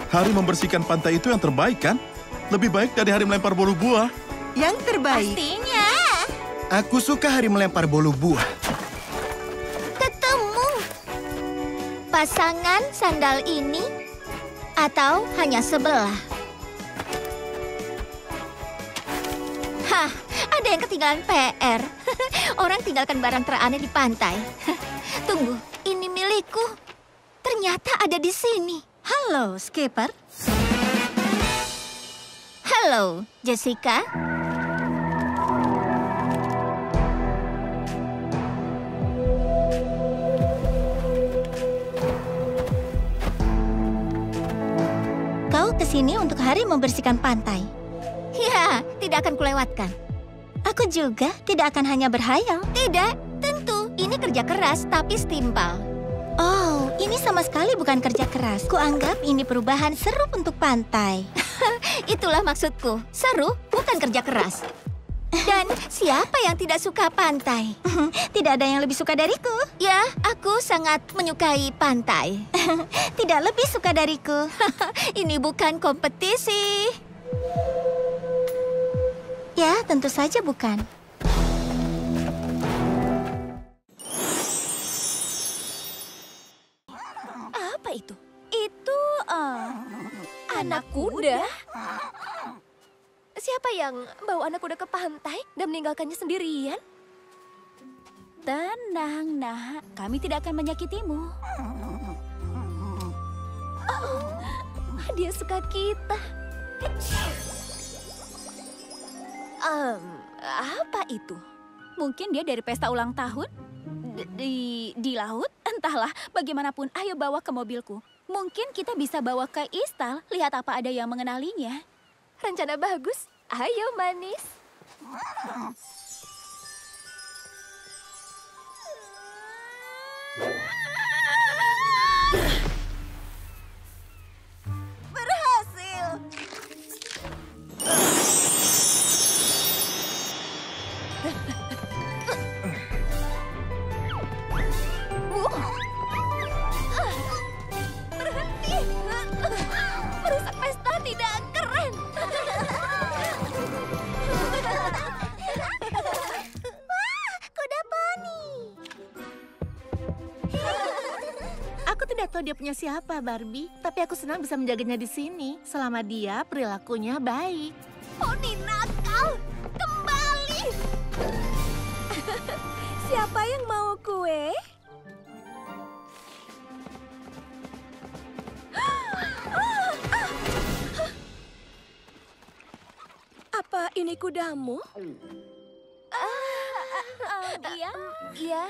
Hari membersihkan pantai itu yang terbaik, kan? Lebih baik dari hari melempar bolu buah. Yang terbaik. Pastinya. Aku suka hari melempar bolu buah. Ketemu. Pasangan sandal ini atau hanya sebelah? Hah, ada yang ketinggalan PR. Orang tinggalkan barang teraneh di pantai. Tunggu, ini milikku. Ternyata ada di sini. Halo, Skipper. Halo, Jessica. Kau kesini untuk hari membersihkan pantai. Ya, tidak akan kulewatkan. Aku juga tidak akan hanya berhayal. Tidak, tentu. Ini kerja keras tapi setimpal. Oh, ini sama sekali bukan kerja keras. Kuanggap ini perubahan seru untuk pantai. Itulah maksudku. Seru, bukan kerja keras. Dan siapa yang tidak suka pantai? Tidak ada yang lebih suka dariku. Ya, aku sangat menyukai pantai. Tidak lebih suka dariku. Ini bukan kompetisi. Ya, tentu saja bukan. Apa itu? Itu anak kuda. Siapa yang bawa anak kuda ke pantai dan meninggalkannya sendirian? Tenang, nak. Kami tidak akan menyakitimu. Oh, dia suka kita. Apa itu? Mungkin dia dari pesta ulang tahun? Di laut? Entahlah, bagaimanapun, ayo bawa ke mobilku. Mungkin kita bisa bawa ke istal, lihat apa ada yang mengenalinya. Rencana bagus. Ayo, manis. Berhasil. Berhenti. Merusak pesta tidak keren. Wah, kuda poni. Aku tidak tahu dia punya siapa, Barbie. Tapi aku senang bisa menjaganya di sini. Selama dia perilakunya baik. Poni nakal. Kembali. Siapa yang mau kue? Apa ini kudamu? Iya. Ya.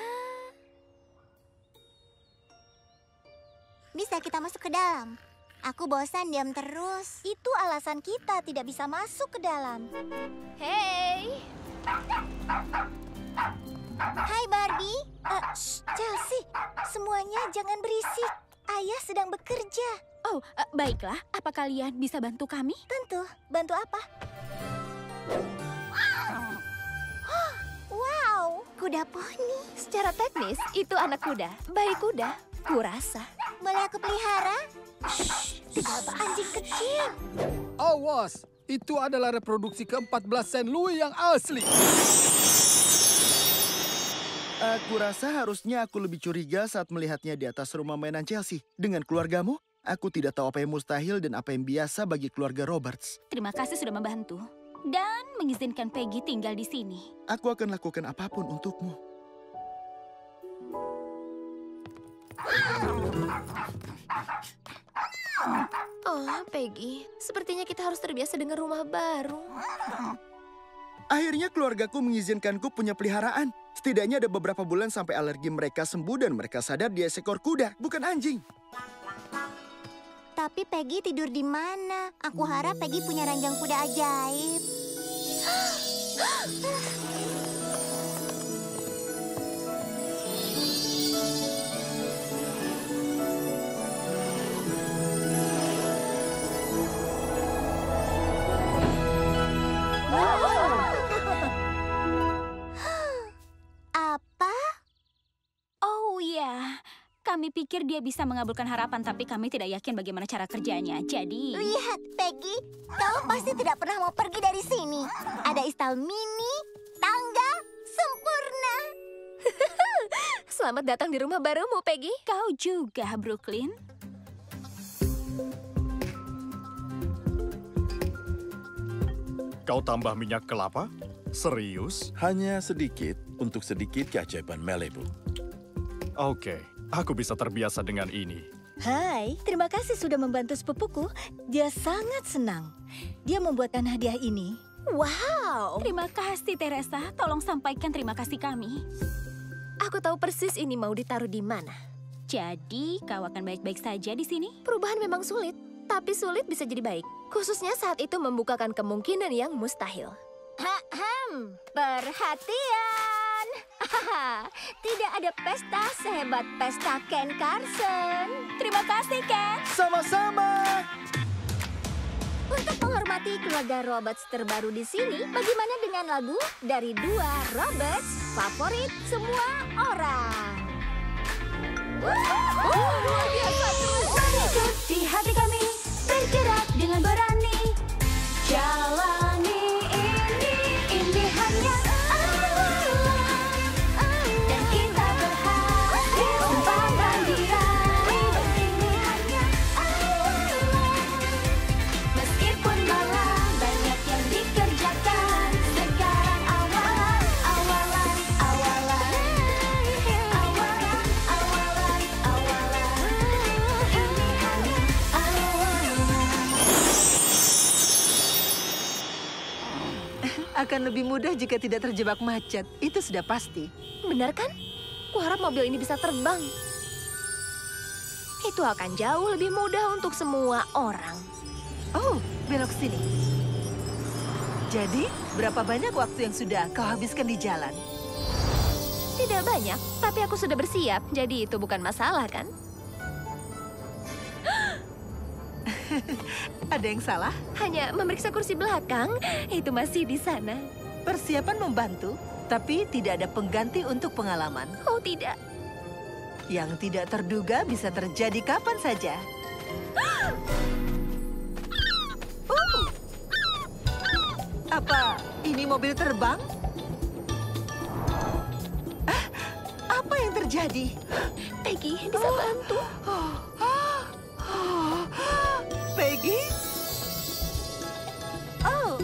Bisa kita masuk ke dalam? Aku bosan diam terus. Itu alasan kita tidak bisa masuk ke dalam. Hey. Hai Barbie. Chelsea, semuanya jangan berisik. Ayah sedang bekerja. Oh, baiklah. Apa kalian bisa bantu kami? Tentu. Bantu apa? Wow, kuda poni. Secara teknis, itu anak kuda. Bayi kuda, kurasa. Boleh aku pelihara? Anjing kecil. Awas, itu adalah reproduksi ke-14 Saint Louis yang asli. Aku rasa harusnya aku lebih curiga saat melihatnya di atas rumah mainan Chelsea. Dengan keluargamu, aku tidak tahu apa yang mustahil dan apa yang biasa bagi keluarga Roberts. Terima kasih sudah membantu. Dan mengizinkan Peggy tinggal di sini. Aku akan lakukan apapun untukmu. Oh, Peggy. Sepertinya kita harus terbiasa dengan rumah baru. Akhirnya keluargaku mengizinkanku punya peliharaan. Setidaknya ada beberapa bulan sampai alergi mereka sembuh dan mereka sadar dia seekor kuda, bukan anjing. Tapi Peggy tidur di mana? Aku harap Peggy punya ranjang kuda ajaib. Kami Kami pikir dia bisa mengabulkan harapan, tapi kami tidak yakin bagaimana cara kerjanya. Jadi... Lihat, Peggy. Kamu pasti tidak pernah mau pergi dari sini. Ada istal mini, tangga, sempurna. Selamat datang di rumah barumu, Peggy. Kau juga, Brooklyn. Kau tambah minyak kelapa? Serius? Hanya sedikit untuk sedikit keajaiban Malibu. Oke, aku bisa terbiasa dengan ini. Hai, terima kasih sudah membantu sepupuku. Dia sangat senang. Dia membuatkan hadiah ini. Wow! Terima kasih, Teresa. Tolong sampaikan terima kasih kami. Aku tahu persis ini mau ditaruh di mana. Jadi, kau akan baik-baik saja di sini? Perubahan memang sulit, tapi sulit bisa jadi baik. Khususnya saat itu membukakan kemungkinan yang mustahil. Perhatian! Tidak ada pesta sehebat pesta Ken Carson. Terima kasih, Ken. Sama-sama! Untuk menghormati keluarga Roberts terbaru di sini, bagaimana dengan lagu dari dua Roberts favorit semua orang? Luar biasa terus. Ikut di hati kami, bergerak dengan berani. Jalani ini hanya awal. Dan kita berhasil sempadan diraih. Ini hanya awal. Meskipun malah banyak yang dikerjakan, sekarang awalan. Ini hanya Akan lebih mudah jika tidak terjebak macet. Itu sudah pasti. Benar kan? Kuharap mobil ini bisa terbang. Itu akan jauh lebih mudah untuk semua orang. Oh, belok sini. Jadi, berapa banyak waktu yang sudah kau habiskan di jalan? Tidak banyak, tapi aku sudah bersiap, jadi itu bukan masalah kan? Ada yang salah? Hanya memeriksa kursi belakang, itu masih di sana. Persiapan membantu, tapi tidak ada pengganti untuk pengalaman. Oh tidak. Yang tidak terduga bisa terjadi kapan saja. Apa ini mobil terbang? Apa yang terjadi? Peggy bisa bantu. Peggy? Oh,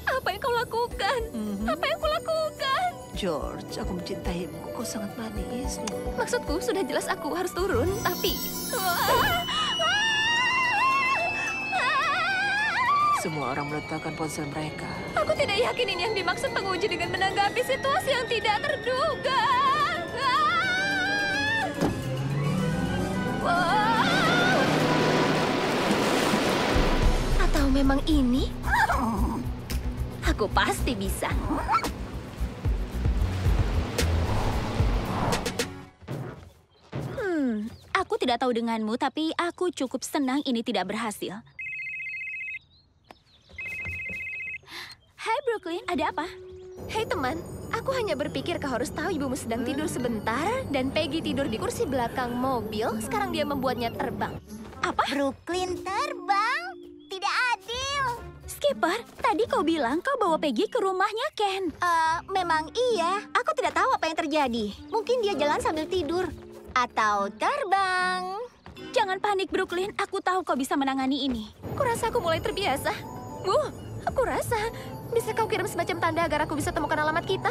Apa yang kau lakukan? Apa yang kau lakukan? George, aku mencintaimu. Kau sangat manis. Maksudku sudah jelas aku harus turun, tapi... Semua orang meletakkan ponsel mereka. Aku tidak yakin ini yang dimaksud penguji dengan menanggapi situasi yang tidak terduga. Atau memang ini? Aku pasti bisa. Aku tidak tahu denganmu, tapi aku cukup senang ini tidak berhasil. Hai Brooklyn, ada apa? Hei teman, aku hanya berpikir kau harus tahu ibumu sedang tidur sebentar dan Peggy tidur di kursi belakang mobil. Sekarang dia membuatnya terbang. Apa? Brooklyn terbang? Tidak adil. Skipper, tadi kau bilang kau bawa Peggy ke rumahnya Ken. Memang iya. Aku tidak tahu apa yang terjadi. Mungkin dia jalan sambil tidur. Atau terbang. Jangan panik Brooklyn, aku tahu kau bisa menangani ini. Kurasa aku mulai terbiasa. Aku rasa. Bisa kau kirim semacam tanda agar aku bisa temukan alamat kita?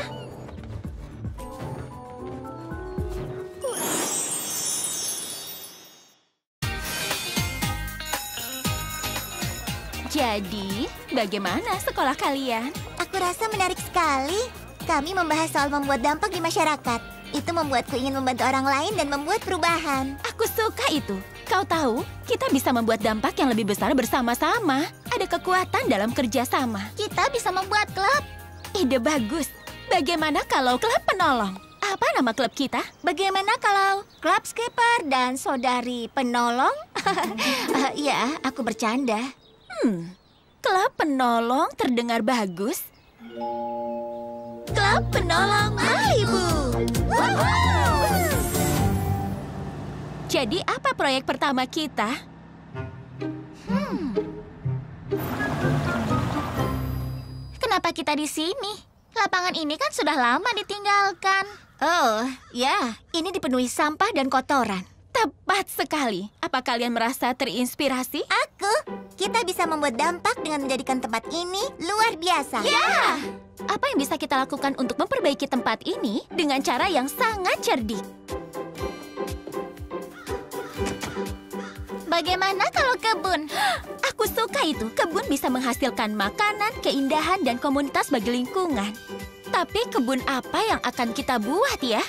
Jadi, bagaimana sekolah kalian? Aku rasa menarik sekali. Kami membahas soal membuat dampak di masyarakat. Itu membuatku ingin membantu orang lain dan membuat perubahan. Aku suka itu. Kau tahu, kita bisa membuat dampak yang lebih besar bersama-sama. Ada kekuatan dalam kerjasama. Kita bisa membuat klub. Ide bagus. Bagaimana kalau klub penolong? Apa nama klub kita? Bagaimana kalau klub Skipper dan saudari penolong? Ya, aku bercanda. Klub penolong terdengar bagus. Klub penolong Malibu. Jadi apa proyek pertama kita? Kenapa kita di sini? Lapangan ini kan sudah lama ditinggalkan. Oh, ya, ini dipenuhi sampah dan kotoran. Tepat sekali. Apa kalian merasa terinspirasi? Kita bisa membuat dampak dengan menjadikan tempat ini luar biasa. Ya! Apa yang bisa kita lakukan untuk memperbaiki tempat ini dengan cara yang sangat cerdik? Bagaimana kalau kebun? Aku suka itu. Kebun bisa menghasilkan makanan, keindahan, dan komunitas bagi lingkungan. Tapi kebun apa yang akan kita buat ya?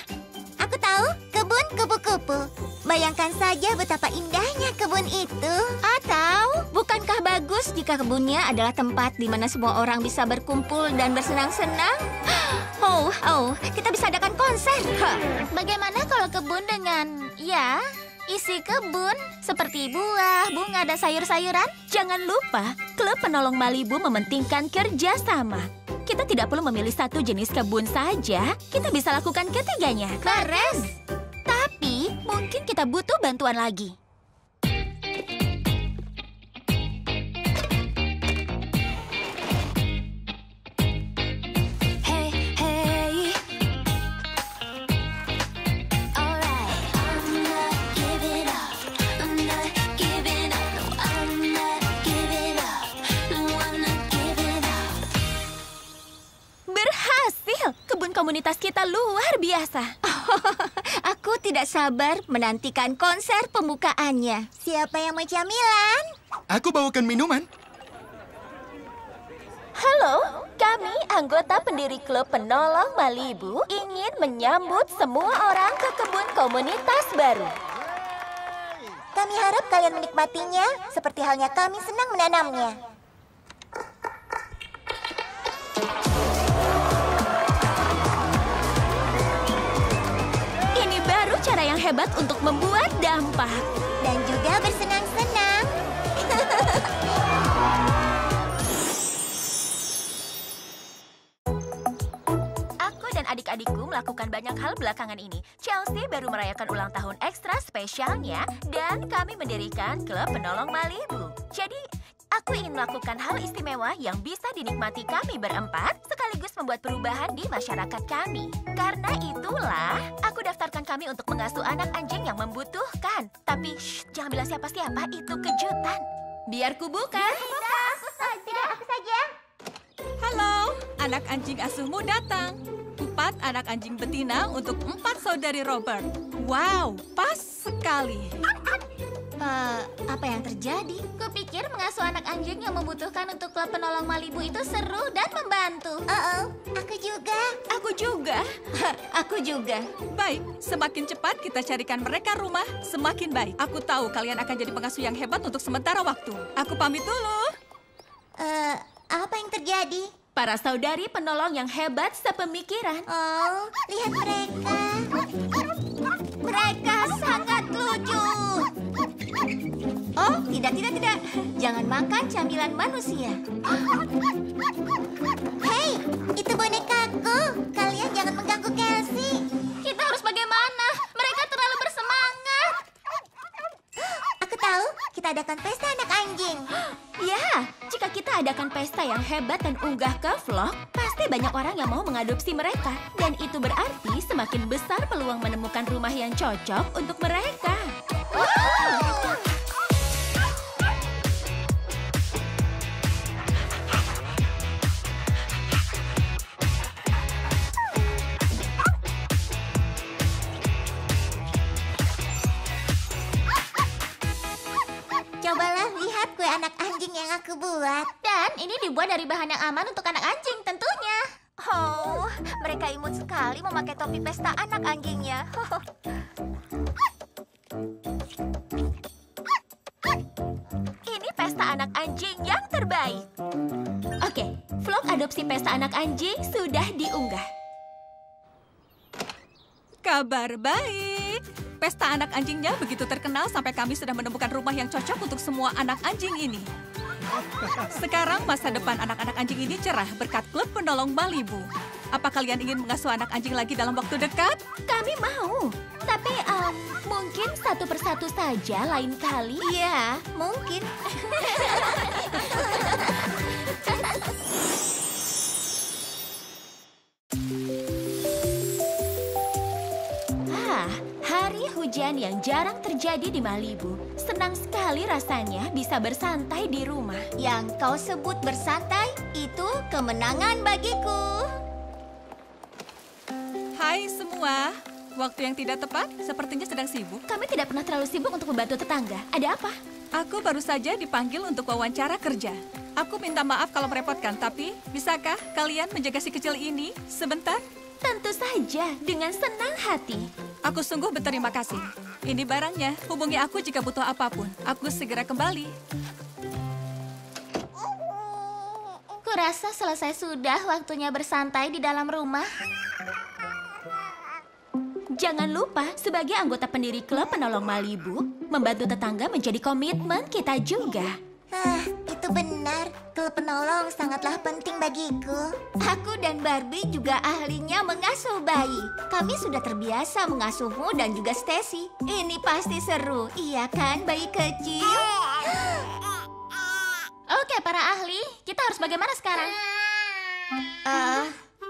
Aku tahu, kebun kupu-kupu. Bayangkan saja betapa indahnya kebun itu. Atau, bukankah bagus jika kebunnya adalah tempat di mana semua orang bisa berkumpul dan bersenang-senang? Oh, kita bisa adakan konser. Bagaimana kalau kebun dengan, ya, isi kebun seperti buah, bunga, dan sayur-sayuran? Jangan lupa, Klub Penolong Malibu mementingkan kerjasama. Kita tidak perlu memilih satu jenis kebun saja. Kita bisa lakukan ketiganya. Keren! Tapi, mungkin kita butuh bantuan lagi. Komunitas kita luar biasa. Aku tidak sabar menantikan konser pembukaannya. Siapa yang mau camilan? Aku bawakan minuman. Halo, kami anggota pendiri Klub Penolong Malibu ingin menyambut semua orang ke kebun komunitas baru. Kami harap kalian menikmatinya seperti halnya kami senang menanamnya. Cara yang hebat untuk membuat dampak. Dan juga bersenang-senang. Aku dan adik-adikku melakukan banyak hal belakangan ini. Chelsea baru merayakan ulang tahun ekstra spesialnya dan kami mendirikan Klub Penolong Malibu. Jadi, aku ingin melakukan hal istimewa yang bisa dinikmati kami berempat sekaligus membuat perubahan di masyarakat kami. Karena itulah, aku daftarkan kami untuk mengasuh anak anjing yang membutuhkan. Tapi, jangan bilang siapa-siapa, itu kejutan. Biar ku buka. Aku saja. Halo, anak anjing asuhmu datang. 4 anak anjing betina untuk 4 saudari Robert. Wow, pas sekali. Apa yang terjadi? Kupikir mengasuh anak anjing yang membutuhkan untuk Klub Penolong Malibu itu seru dan membantu. Aku juga. Aku juga. Aku juga. Baik, semakin cepat kita carikan mereka rumah, semakin baik. Aku tahu kalian akan jadi pengasuh yang hebat untuk sementara waktu. Aku pamit dulu. Apa yang terjadi? Para saudari penolong yang hebat sepemikiran. Oh, lihat mereka. Mereka sangat lucu. Oh, tidak. Jangan makan camilan manusia. Hei, itu bonekaku. Kalian jangan mengganggu Kelsey. Kita harus bagaimana? Mereka terlalu bersemangat. Aku tahu, kita adakan pesta anak anjing. Ya, jika kita adakan pesta yang hebat dan unggah ke vlog, pasti banyak orang yang mau mengadopsi mereka. Dan itu berarti semakin besar peluang menemukan rumah yang cocok untuk mereka. Cobalah lihat kue anak anjing yang aku buat. Dan ini dibuat dari bahan yang aman untuk anak anjing tentunya. Oh, mereka imut sekali memakai topi pesta anak anjingnya. Ini pesta anak anjing yang terbaik. Oke, vlog adopsi pesta anak anjing sudah diunggah. Kabar baik. Pesta anak anjingnya begitu terkenal sampai kami sudah menemukan rumah yang cocok untuk semua anak anjing ini. Sekarang masa depan anak-anak anjing ini cerah berkat Klub Penolong Malibu. Apa kalian ingin mengasuh anak anjing lagi dalam waktu dekat? Kami mau. Tapi mungkin satu persatu saja lain kali. Iya, mungkin. Hari hujan yang jarang terjadi di Malibu. Senang sekali rasanya bisa bersantai di rumah. Yang kau sebut bersantai, itu kemenangan bagiku. Hai semua. Waktu yang tidak tepat, sepertinya sedang sibuk. Kami tidak pernah terlalu sibuk untuk membantu tetangga. Ada apa? Aku baru saja dipanggil untuk wawancara kerja. Aku minta maaf kalau merepotkan, tapi bisakah kalian menjaga si kecil ini sebentar? Tentu saja, dengan senang hati. Aku sungguh berterima kasih. Ini barangnya, hubungi aku jika butuh apapun. Aku segera kembali. Kurasa selesai sudah waktunya bersantai di dalam rumah. Jangan lupa, sebagai anggota pendiri klub penolong Malibu, membantu tetangga menjadi komitmen kita juga. Itu benar. Klub penolong sangatlah penting bagiku. Aku dan Barbie juga ahlinya mengasuh bayi. Kami sudah terbiasa mengasuhmu dan juga Stacy. Ini pasti seru, iya kan bayi kecil? Oke, para ahli, kita harus bagaimana sekarang?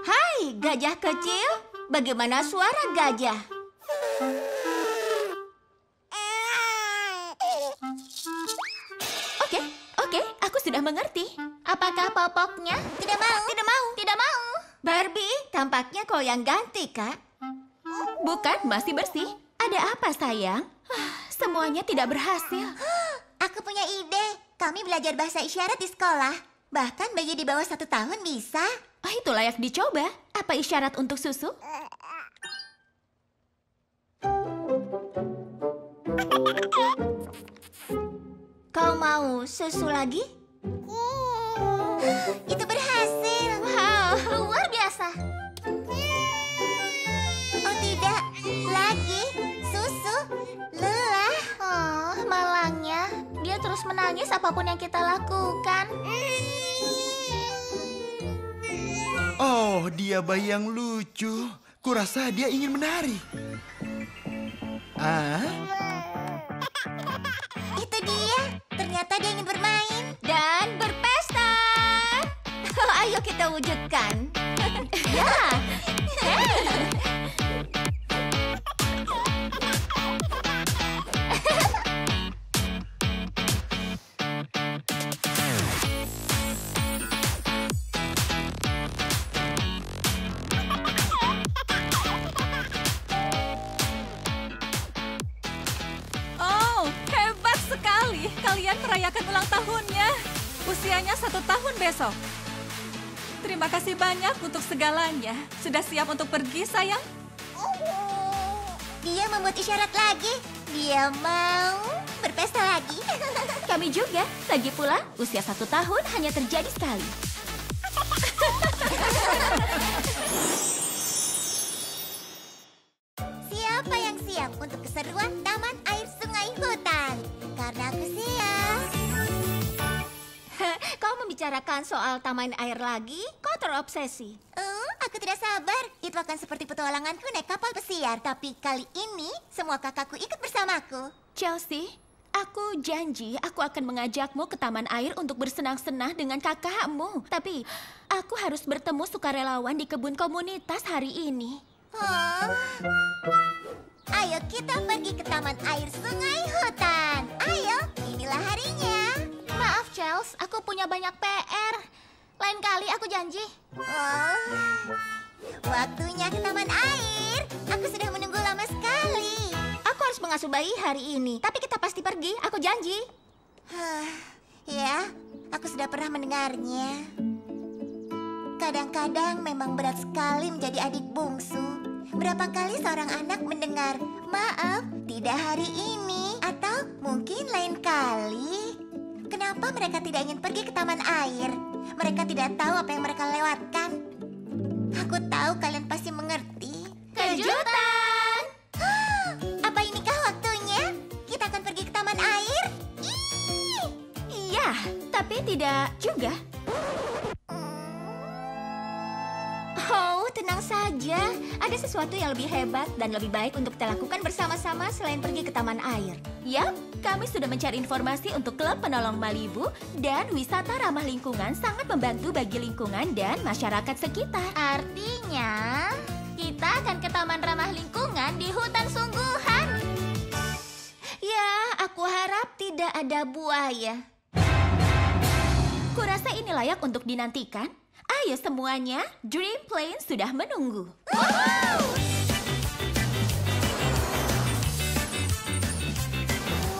Hai, gajah kecil. Bagaimana suara gajah? Oke, aku sudah mengerti. Apakah popoknya? Tidak mau. Tidak mau. Tidak mau. Barbie, tampaknya kau yang ganti, Kak. Bukan, masih bersih. Ada apa, sayang? Semuanya tidak berhasil. Aku punya ide. Kami belajar bahasa isyarat di sekolah. Bahkan bayi di bawah 1 tahun bisa. Itu layak dicoba. Apa isyarat untuk susu? Kau mau susu lagi? Itu berhasil. Wow, luar biasa. Oh tidak, lagi susu. Lelah. Oh, malangnya. Dia terus menangis apapun yang kita lakukan. Oh, dia bayi yang lucu. Kurasa dia ingin menari. Itu dia. Ternyata dia ingin bermain. Dan berpesta. Ayo kita wujudkan. Ya. Oh, hebat sekali. Kalian merayakan ulang tahunnya. Usianya 1 tahun besok. Terima kasih banyak untuk segalanya. Sudah siap untuk pergi, sayang? Dia membuat isyarat lagi. Dia mau berpesta lagi. Kami juga. Lagi pula, usia 1 tahun hanya terjadi sekali. Siapa yang siap untuk keseruan Taman Air Sungai Hutan? Karena aku siap. Kau membicarakan soal taman air lagi? Kau terobsesi. Aku tidak sabar. Itu akan seperti petualanganku naik kapal pesiar. Tapi kali ini semua kakakku ikut bersamaku. Chelsea, aku janji aku akan mengajakmu ke taman air untuk bersenang-senang dengan kakakmu. Tapi aku harus bertemu sukarelawan di kebun komunitas hari ini. Ayo kita pergi ke Taman Air Sungai Hutan. Ayo, inilah harinya. Maaf, Chels. Aku punya banyak PR. Lain kali aku janji. Waktunya ke Taman Air. Aku sudah menunggu lama sekali. Aku harus mengasuh bayi hari ini. Tapi kita pasti pergi. Aku janji. Ya, aku sudah pernah mendengarnya. Kadang-kadang memang berat sekali menjadi adik bungsu. Berapa kali seorang anak mendengar, maaf, tidak hari ini, atau mungkin lain kali. Kenapa mereka tidak ingin pergi ke taman air? Mereka tidak tahu apa yang mereka lewatkan. Aku tahu kalian pasti mengerti. Kejutan! Apa inikah waktunya? Kita akan pergi ke taman air? Iya, tapi tidak juga. Oh, tenang saja. Ada sesuatu yang lebih hebat dan lebih baik untuk kita lakukan bersama-sama selain pergi ke taman air. Yap, kami sudah mencari informasi untuk klub penolong Malibu dan wisata ramah lingkungan sangat membantu bagi lingkungan dan masyarakat sekitar. Artinya, kita akan ke taman ramah lingkungan di hutan sungguhan. Ya, aku harap tidak ada buaya. Kurasa ini layak untuk dinantikan. Ayo semuanya, Dream Plane sudah menunggu.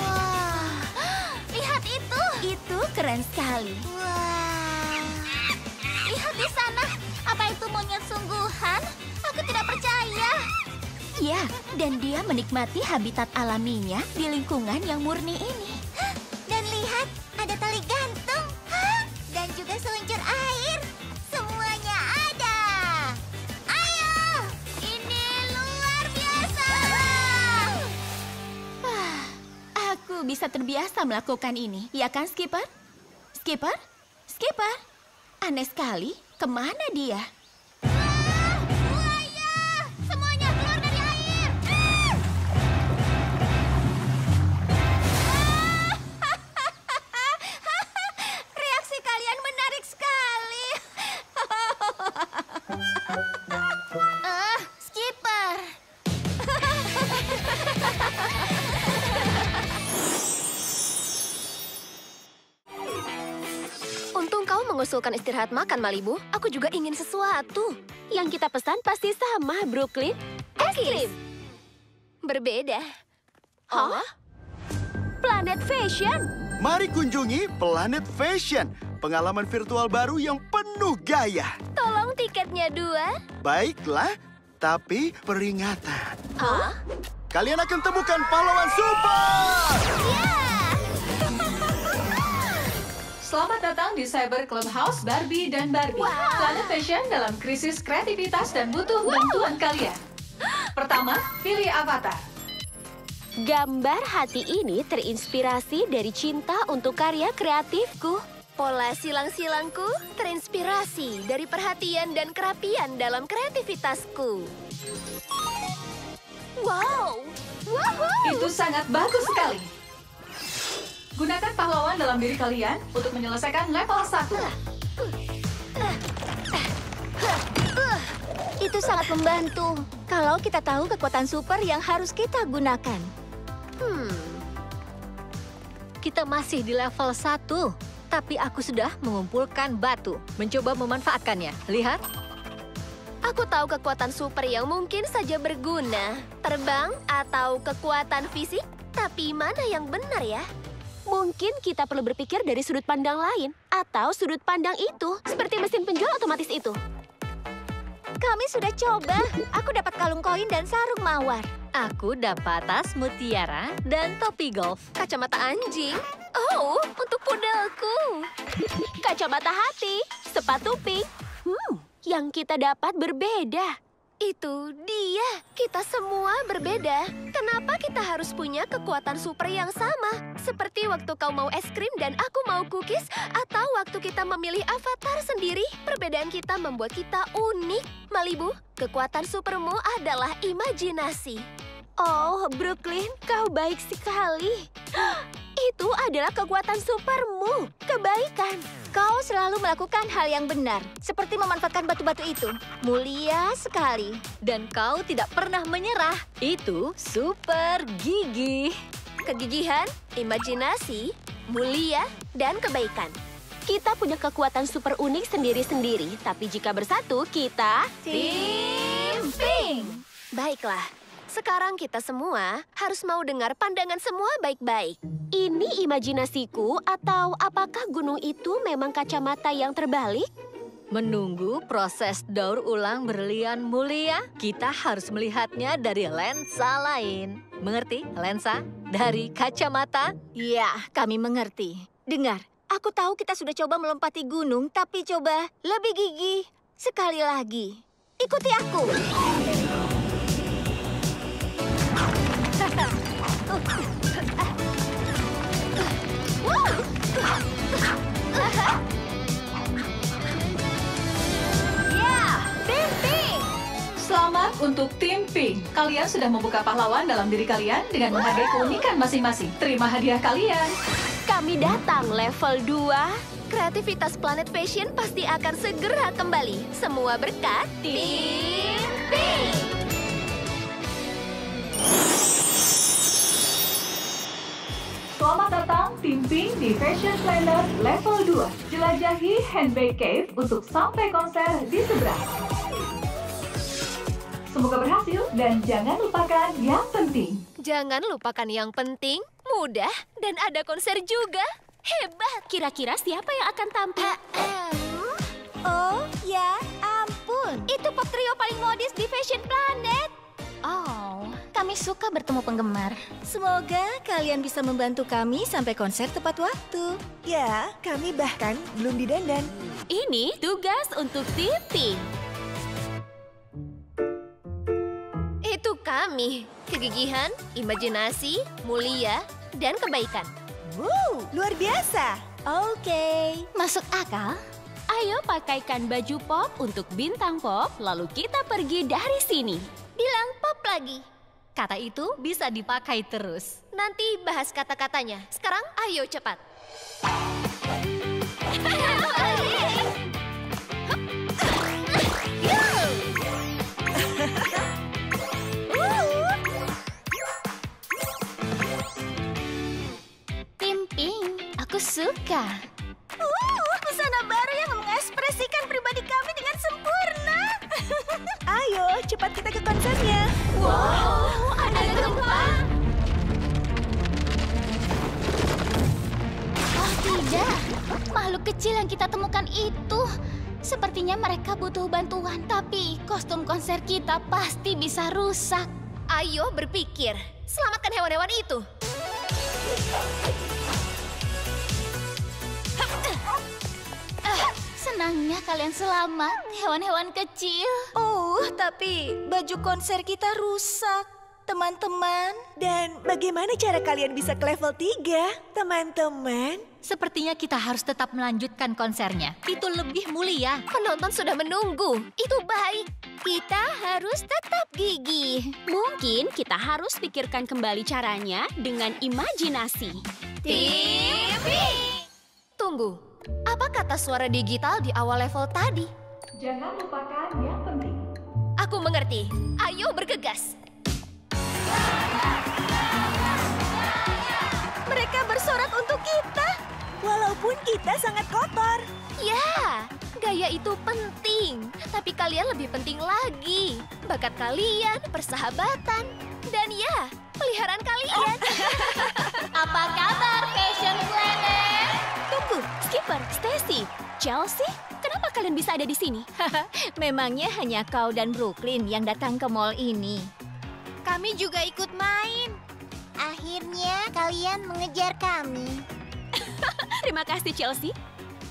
Wah, lihat itu. Itu keren sekali. Wah, lihat di sana. Apa itu monyet sungguhan? Aku tidak percaya. Ya, dan dia menikmati habitat alaminya di lingkungan yang murni ini. Dan lihat, ada tali gantung. Dan juga seluncur air. Semuanya ada. Ayo, ini luar biasa. Aku bisa terbiasa melakukan ini, ya kan, Skipper? Skipper? Skipper? Aneh sekali, kemana dia? Buaya! Semuanya keluar dari air. Reaksi kalian menarik sekali. Skipper. Untung kau mengusulkan istirahat makan, Malibu. Aku juga ingin sesuatu. Yang kita pesan pasti sama, Brooklyn. Es krim. Berbeda. Hah? Planet Fashion. Mari kunjungi Planet Fashion, pengalaman virtual baru yang penuh gaya. Tolong tiketnya 2. Baiklah, tapi peringatan. Hah? Kalian akan temukan pahlawan super! Selamat datang di Cyber Clubhouse Barbie dan Barbie. Planet Fashion dalam krisis kreativitas dan butuh bantuan kalian. Pertama, pilih avatar. Gambar hati ini terinspirasi dari cinta untuk karya kreatifku. Pola silang-silangku terinspirasi dari perhatian dan kerapian dalam kreativitasku. Wow! Woohoo! Itu sangat bagus sekali. Gunakan pahlawan dalam diri kalian untuk menyelesaikan level 1. Itu sangat membantu. Kalau kita tahu kekuatan super yang harus kita gunakan. Kita masih di level 1. Tapi aku sudah mengumpulkan batu. Mencoba memanfaatkannya. Lihat. Aku tahu kekuatan super yang mungkin saja berguna. Terbang atau kekuatan fisik. Tapi mana yang benar ya? Mungkin kita perlu berpikir dari sudut pandang lain. Atau sudut pandang itu. Seperti mesin penjual otomatis itu. Kami sudah coba. Aku dapat kalung koin dan sarung mawar. Aku dapat tas mutiara dan topi golf. Kacamata anjing. Oh, untuk pudelku. Kacamata hati. Sepatu pink. Yang kita dapat berbeda. Itu dia. Kita semua berbeda. Kenapa kita harus punya kekuatan super yang sama? Seperti waktu kau mau es krim dan aku mau cookies, atau waktu kita memilih avatar sendiri. Perbedaan kita membuat kita unik. Malibu, kekuatan supermu adalah imajinasi. Oh, Brooklyn, kau baik sekali. Itu adalah kekuatan supermu, kebaikan. Kau selalu melakukan hal yang benar, seperti memanfaatkan batu-batu itu. Mulia sekali. Dan kau tidak pernah menyerah. Itu super gigih. Kegigihan, imajinasi, mulia, dan kebaikan. Kita punya kekuatan super unik sendiri-sendiri, tapi jika bersatu, kita... Tim Pink! Baiklah, sekarang kita semua harus mau dengar pandangan semua baik-baik. Ini imajinasiku atau apakah gunung itu memang kacamata yang terbalik? Menunggu proses daur ulang berlian mulia, kita harus melihatnya dari lensa lain. Mengerti, lensa? Dari kacamata? Ya, kami mengerti. Dengar, aku tahu kita sudah coba melompati gunung, tapi coba lebih gigih. Sekali lagi, ikuti aku. Ya, Tim Pink! untuk tim Pink. Kalian sudah membuka pahlawan dalam diri kalian dengan menghargai keunikan masing-masing. Terima hadiah kalian. Kami datang level 2. Kreativitas Planet Fashion pasti akan segera kembali. Semua berkat tim Pink. Selamat datang tim Pink di Fashion Planner level 2. Jelajahi Handbag Cave untuk sampai konser di seberang. Semoga berhasil dan jangan lupakan yang penting. Jangan lupakan yang penting, mudah, dan ada konser juga. Hebat! Kira-kira siapa yang akan tampil? Oh, ya ampun. Itu pop trio paling modis di Fashion Planet. Oh, kami suka bertemu penggemar. Semoga kalian bisa membantu kami sampai konser tepat waktu. Ya, kami bahkan belum didandan. Ini tugas untuk tim Pink. Itu kami. Kegigihan, imajinasi, mulia, dan kebaikan. Wow, luar biasa. Oke. Masuk akal? Ayo pakaikan baju pop untuk bintang pop, lalu kita pergi dari sini. Bilang pop lagi. Kata itu bisa dipakai terus. Nanti bahas kata-katanya. Sekarang ayo cepat. Tim Pink, aku suka. Busana baru yang mengekspresikan pribadi kami dengan sempurna. Ayo, cepat kita ke konsernya. Wow, ada gempa. Oh tidak, makhluk kecil yang kita temukan itu. Sepertinya mereka butuh bantuan, tapi kostum konser kita pasti bisa rusak. Ayo berpikir, selamatkan hewan-hewan itu. Senangnya kalian selamat, hewan-hewan kecil. Oh, tapi baju konser kita rusak, teman-teman. Dan bagaimana cara kalian bisa ke level 3, teman-teman? Sepertinya kita harus tetap melanjutkan konsernya. Itu lebih mulia. Penonton sudah menunggu. Itu baik. Kita harus tetap gigih. Mungkin kita harus pikirkan kembali caranya dengan imajinasi. Tim Pink. Tunggu. Apa kata suara digital di awal level tadi? Jangan lupakan yang penting. Aku mengerti. Ayo bergegas. Mereka bersorak untuk kita. Walaupun kita sangat kotor. Ya, gaya itu penting. Tapi kalian lebih penting lagi. Bakat kalian, persahabatan, dan ya, peliharaan kalian. Apa kabar, Fashion Planet? Tunggu, Skipper, Stacy, Chelsea, kenapa kalian bisa ada di sini? Memangnya hanya kau dan Brooklyn yang datang ke mall ini? Kami juga ikut main. Akhirnya kalian mengejar kami. Terima kasih, Chelsea.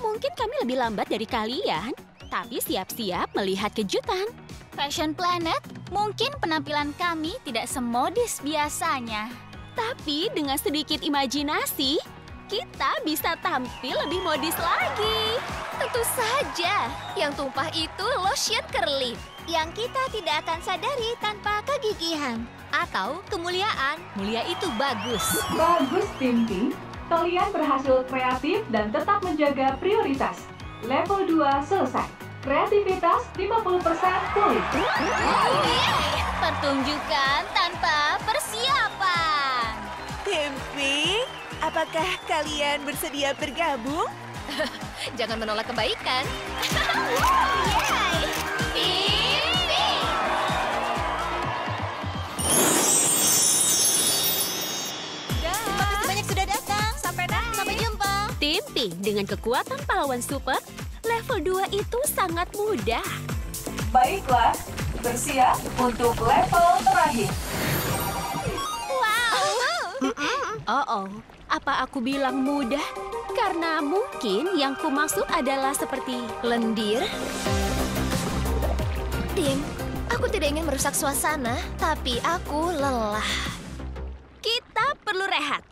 Mungkin kami lebih lambat dari kalian, tapi siap-siap melihat kejutan. Fashion Planet, mungkin penampilan kami tidak semodis biasanya. Tapi dengan sedikit imajinasi, kita bisa tampil lebih modis lagi. Tentu saja, yang tumpah itu lotion curly. Yang kita tidak akan sadari tanpa kegigihan. Atau kemuliaan. Mulia itu bagus. Bagus tim Pink. Kalian berhasil kreatif dan tetap menjaga prioritas. Level 2 selesai. Kreativitas 50% pulih. Pertunjukan tanpa persiapan. Tim Pink, apakah kalian bersedia bergabung? Jangan menolak kebaikan. Tim Pink. Makasih banyak sudah datang. Sampai jumpa. Tim Pink dengan kekuatan pahlawan super, level 2 itu sangat mudah. Baiklah, bersiap untuk level terakhir. Oh, apa aku bilang mudah? Karena mungkin yang kumaksud adalah seperti lendir. Tim, aku tidak ingin merusak suasana, tapi aku lelah. Kita perlu rehat.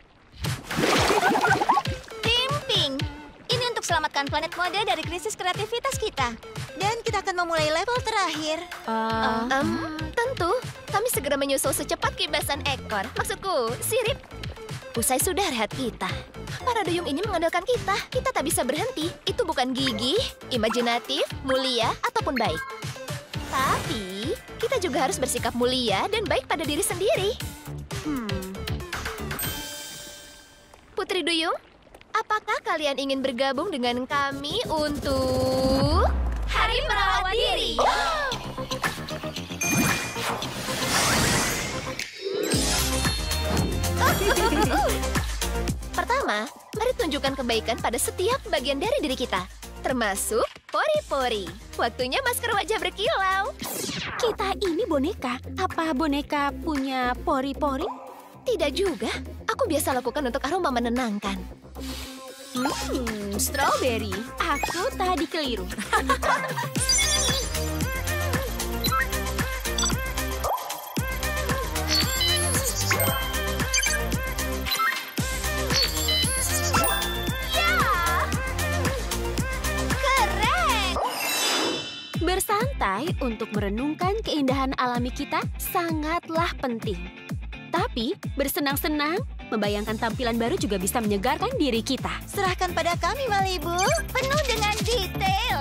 Tim Pink. Ini untuk selamatkan planet mode dari krisis kreativitas kita. Dan kita akan memulai level terakhir. Tentu, kami segera menyusul secepat kibasan ekor. Maksudku, sirip. Usai sudah rehat kita. Para duyung ini mengandalkan kita. Kita tak bisa berhenti. Itu bukan gigih, imajinatif, mulia, ataupun baik. Tapi, kita juga harus bersikap mulia dan baik pada diri sendiri. Putri Duyung, apakah kalian ingin bergabung dengan kami untuk Hari Merawat Diri? Pertama, mari tunjukkan kebaikan pada setiap bagian dari diri kita, termasuk pori-pori. Waktunya masker wajah berkilau. Kita ini boneka. Apa boneka punya pori-pori? Tidak juga. Aku biasa lakukan untuk aroma menenangkan. Strawberry. Aku tadi keliru. Bersantai untuk merenungkan keindahan alami kita sangatlah penting. Tapi bersenang-senang, membayangkan tampilan baru juga bisa menyegarkan diri kita. Serahkan pada kami, Malibu. Penuh dengan detail.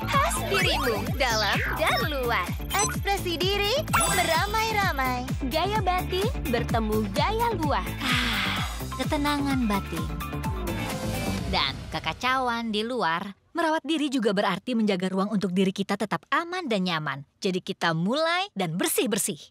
Khas dirimu, dalam dan luar. Ekspresi diri, beramai-ramai. Gaya batin bertemu gaya luar. Ketenangan batin. Dan kekacauan di luar. Merawat diri juga berarti menjaga ruang untuk diri kita tetap aman dan nyaman. Jadi kita mulai dan bersih-bersih.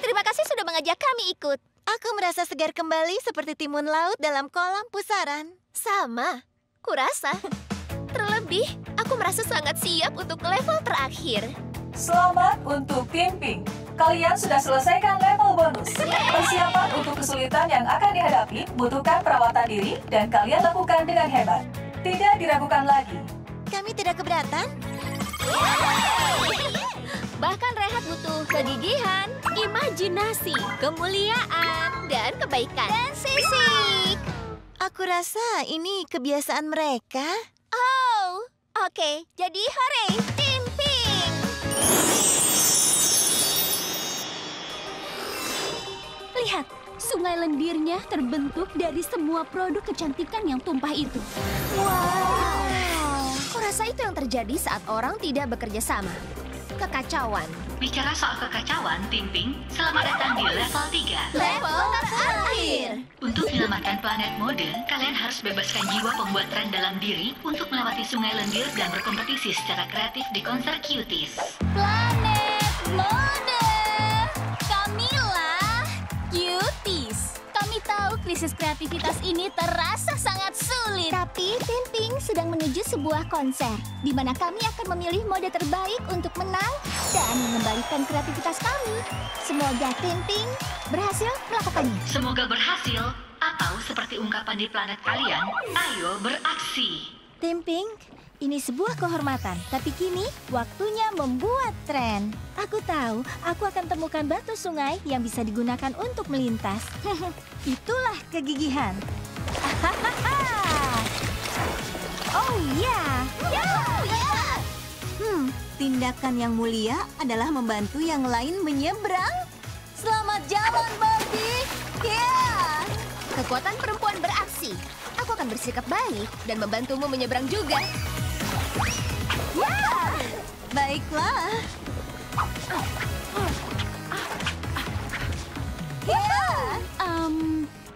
Terima kasih sudah mengajak kami ikut. Aku merasa segar kembali seperti timun laut dalam kolam pusaran. Sama, kurasa. Terlebih, aku merasa sangat siap untuk level terakhir. Selamat untuk tim Pink. Kalian sudah selesaikan level bonus. Persiapan untuk kesulitan yang akan dihadapi membutuhkan perawatan diri dan kalian lakukan dengan hebat. Tidak diragukan lagi. Kami tidak keberatan. Bahkan rehat butuh kegigihan, imajinasi, kemuliaan, dan kebaikan. Dan sisik. Aku rasa ini kebiasaan mereka. Oh, oke. Jadi hore, tim Pink. Lihat, sungai lendirnya terbentuk dari semua produk kecantikan yang tumpah itu. Wow. Kurasa itu yang terjadi saat orang tidak bekerja sama. Kekacauan. Bicara soal kekacauan, Tim Pink, selamat datang di level 3. Level terakhir. Untuk menyelamatkan planet mode, kalian harus bebaskan jiwa pembuat tren dalam diri untuk melewati sungai lendir dan berkompetisi secara kreatif di konser Cuties. Planet mode. Kamilah Cuties. Kami tahu krisis kreativitas ini terasa sangat sulit. Tapi Tim Pink sedang menuju sebuah konser, di mana kami akan memilih mode terbaik untuk menang dan mengembalikan kreativitas kami. Semoga Tim Pink berhasil melakukannya. Semoga berhasil, atau seperti ungkapan di planet kalian, ayo beraksi. Tim Pink, ini sebuah kehormatan, tapi kini waktunya membuat tren. Aku tahu, aku akan temukan batu sungai yang bisa digunakan untuk melintas. Itulah kegigihan. Oh ya. Tindakan yang mulia adalah membantu yang lain menyeberang. Selamat jalan, Barbie. Kekuatan perempuan beraksi. Aku akan bersikap baik dan membantumu menyeberang juga. Baiklah.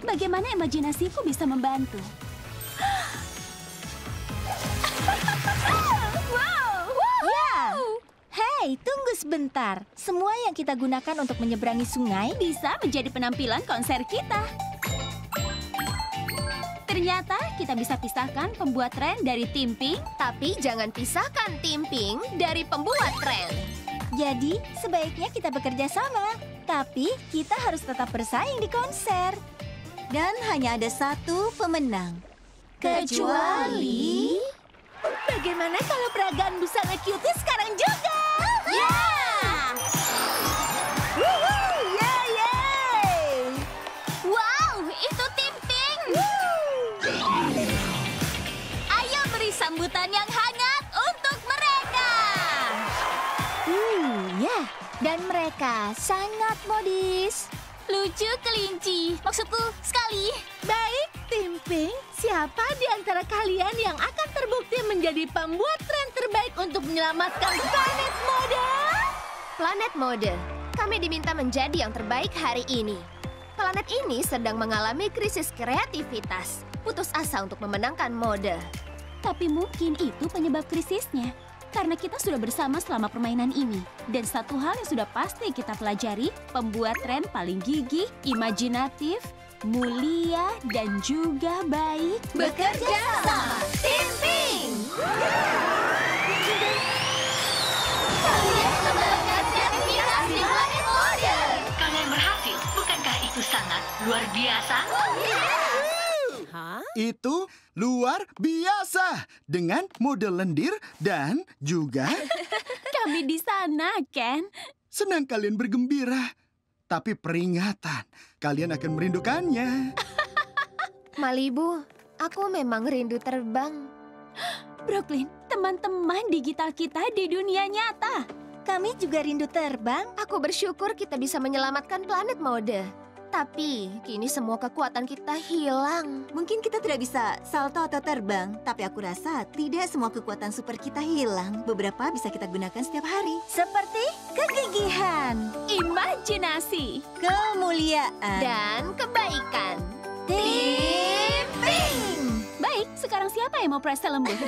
Bagaimana imajinasiku bisa membantu? Hei, tunggu sebentar. Semua yang kita gunakan untuk menyeberangi sungai bisa menjadi penampilan konser kita. Ternyata kita bisa pisahkan pembuat tren dari Tim Pink. Tapi jangan pisahkan Tim Pink dari pembuat tren. Jadi, sebaiknya kita bekerja sama. Tapi kita harus tetap bersaing di konser. Dan hanya ada satu pemenang. Kecuali... Bagaimana kalau peragaan busana Cuties sekarang juga? sambutan yang hangat untuk mereka. Ya, dan mereka sangat modis. Lucu kelinci, maksudku sekali. Baik, Tim Pink. Siapa di antara kalian yang akan terbukti menjadi pembuat tren terbaik untuk menyelamatkan planet mode? Planet Mode, kami diminta menjadi yang terbaik hari ini. Planet ini sedang mengalami krisis kreativitas. Putus asa untuk memenangkan mode. Tapi mungkin itu penyebab krisisnya. Karena kita sudah bersama selama permainan ini. Dan satu hal yang sudah pasti kita pelajari, pembuat tren paling gigih, imajinatif, mulia, dan juga baik. Bekerja sama, Tim Pink! Kalian kembangkan kreativitas di Planet Mode! Kalian berhasil, bukankah itu sangat luar biasa? Itu luar biasa dengan mode lendir dan juga Kami di sana, Ken. senang kalian bergembira. Tapi peringatan, kalian akan merindukannya. Malibu, aku memang rindu terbang. Brooklyn, teman-teman digital kita di dunia nyata. Kami juga rindu terbang. Aku bersyukur kita bisa menyelamatkan Planet Mode. Tapi, kini semua kekuatan kita hilang. Mungkin kita tidak bisa salto atau terbang, tapi aku rasa tidak semua kekuatan super kita hilang. Beberapa bisa kita gunakan setiap hari. Seperti kegigihan, imajinasi, kemuliaan, dan kebaikan. Tim Pink! Baik, sekarang siapa yang mau press lembut?